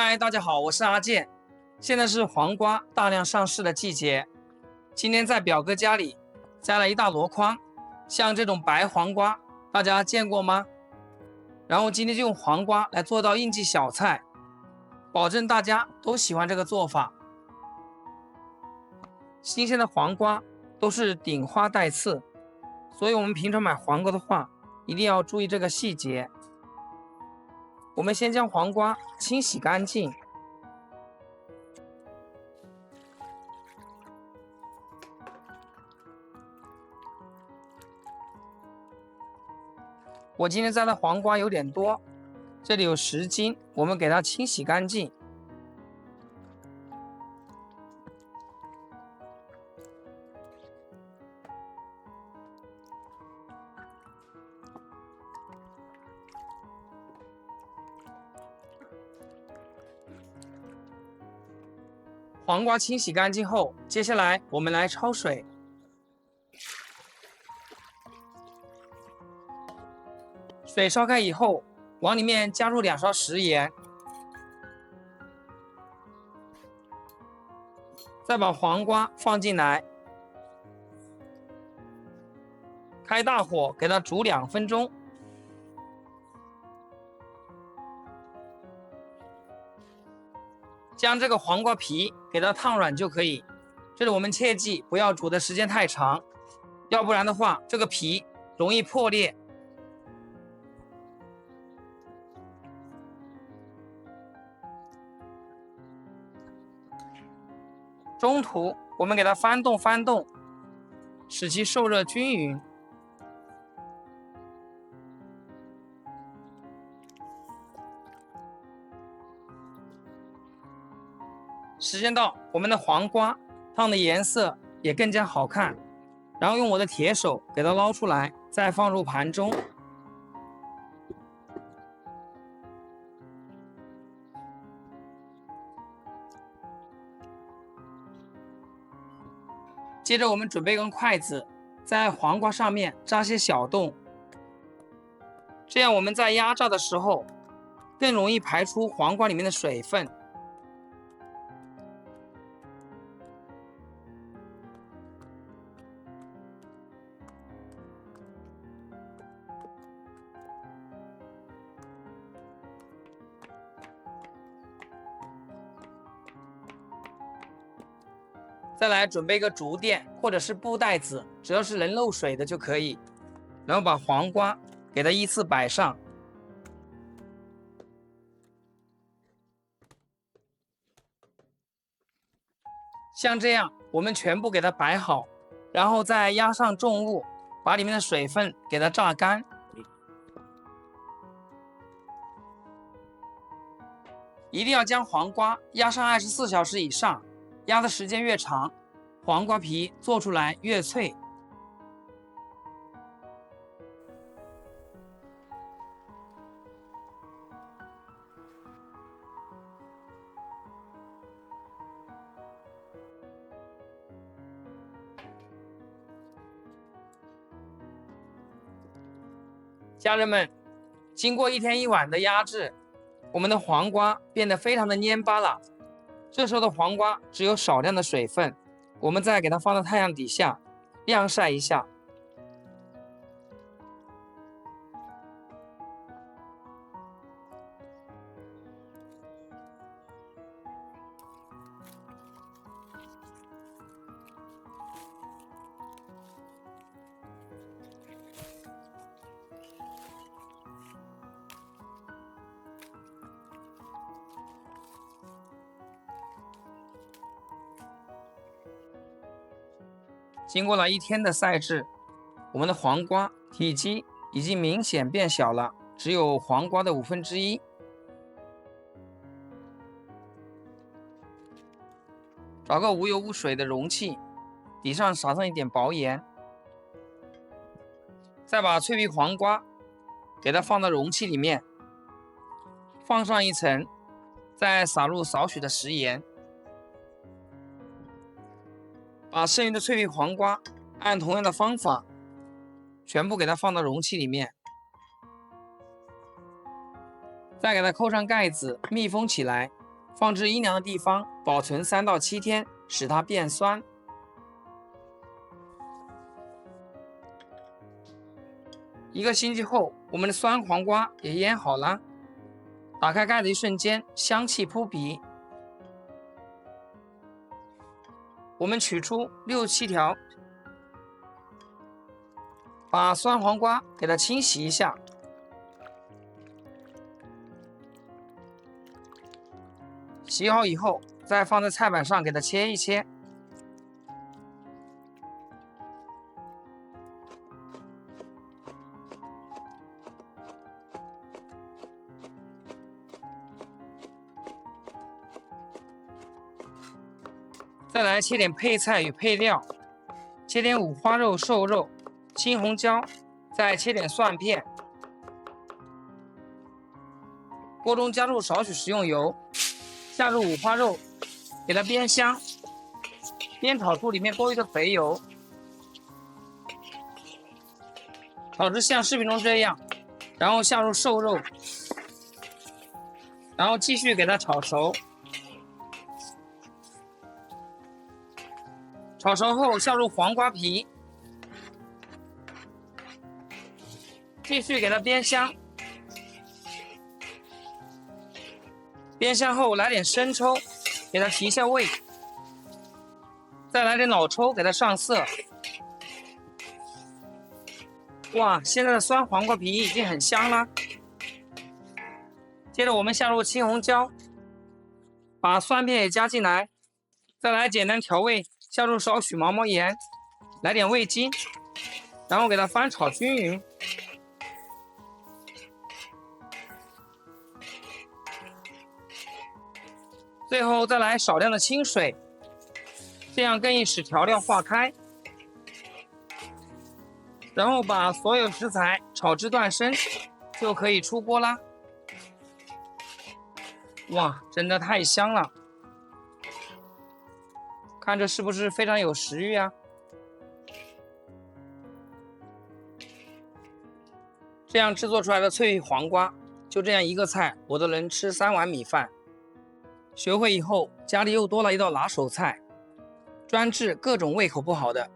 嗨，大家好，我是阿健。现在是黄瓜大量上市的季节。今天在表哥家里摘了一大箩筐，像这种白黄瓜，大家见过吗？然后今天就用黄瓜来做道应季小菜，保证大家都喜欢这个做法。新鲜的黄瓜都是顶花带刺，所以我们平常买黄瓜的话，一定要注意这个细节。我们先将黄瓜清洗干净。我今天摘的黄瓜有点多，这里有10斤，我们给它清洗干净。黄瓜清洗干净后，接下来我们来焯水。水烧开以后，往里面加入2勺食盐，再把黄瓜放进来，开大火给它煮2分钟。将这个黄瓜皮给它烫软就可以。这里我们切记不要煮的时间太长，要不然的话这个皮容易破裂。中途我们给它翻动，使其受热均匀。时间到，我们的黄瓜烫的颜色也更加好看，然后用我的铁手给它捞出来，再放入盘中。接着我们准备一根筷子，在黄瓜上面扎些小洞，这样我们在压榨的时候更容易排出黄瓜里面的水分。再来准备一个竹垫或者是布袋子，只要是能漏水的就可以。然后把黄瓜给它依次摆上。像这样，我们全部给它摆好，然后再压上重物，把里面的水分给它榨干。一定要将黄瓜压上24小时以上。压的时间越长，黄瓜皮做出来越脆。家人们，经过1天1晚的压制，我们的黄瓜变得非常的蔫巴了。这时候的黄瓜只有少量的水分，我们再给它放到太阳底下晾晒一下。经过了1天的晒制，我们的黄瓜体积已经明显变小了，只有黄瓜的1/5。找个无油无水的容器，底上撒上一点薄盐，再把脆皮黄瓜给它放到容器里面，放上1层，再撒入少许的食盐。把剩余的脆皮黄瓜按同样的方法全部给它放到容器里面，再给它扣上盖子密封起来，放置阴凉的地方保存3到7天，使它变酸。1个星期后，我们的酸黄瓜也腌好了。打开盖的一瞬间，香气扑鼻。我们取出6、7条，把酸黄瓜给它清洗一下。洗好以后，再放在菜板上给它切一切。再来切点配菜与配料，切点五花肉、瘦肉、青红椒，再切点蒜片。锅中加入少许食用油，下入五花肉，给它煸香，煸炒出里面多余的肥油，炒至像视频中这样，然后下入瘦肉，然后继续给它炒熟。炒熟后下入黄瓜皮，继续给它煸香。煸香后来点生抽，给它提一下味，再来点老抽给它上色。哇，现在的酸黄瓜皮已经很香了。接着我们下入青红椒，把蒜片也加进来，再来简单调味。下入少许毛毛盐，来点味精，然后给它翻炒均匀。最后再来少量的清水，这样更易使调料化开。然后把所有食材炒至断生，就可以出锅啦。哇，真的太香了！看着是不是非常有食欲啊？这样制作出来的脆皮黄瓜，就这样一个菜，我都能吃3碗米饭。学会以后，家里又多了一道拿手菜，专治各种胃口不好的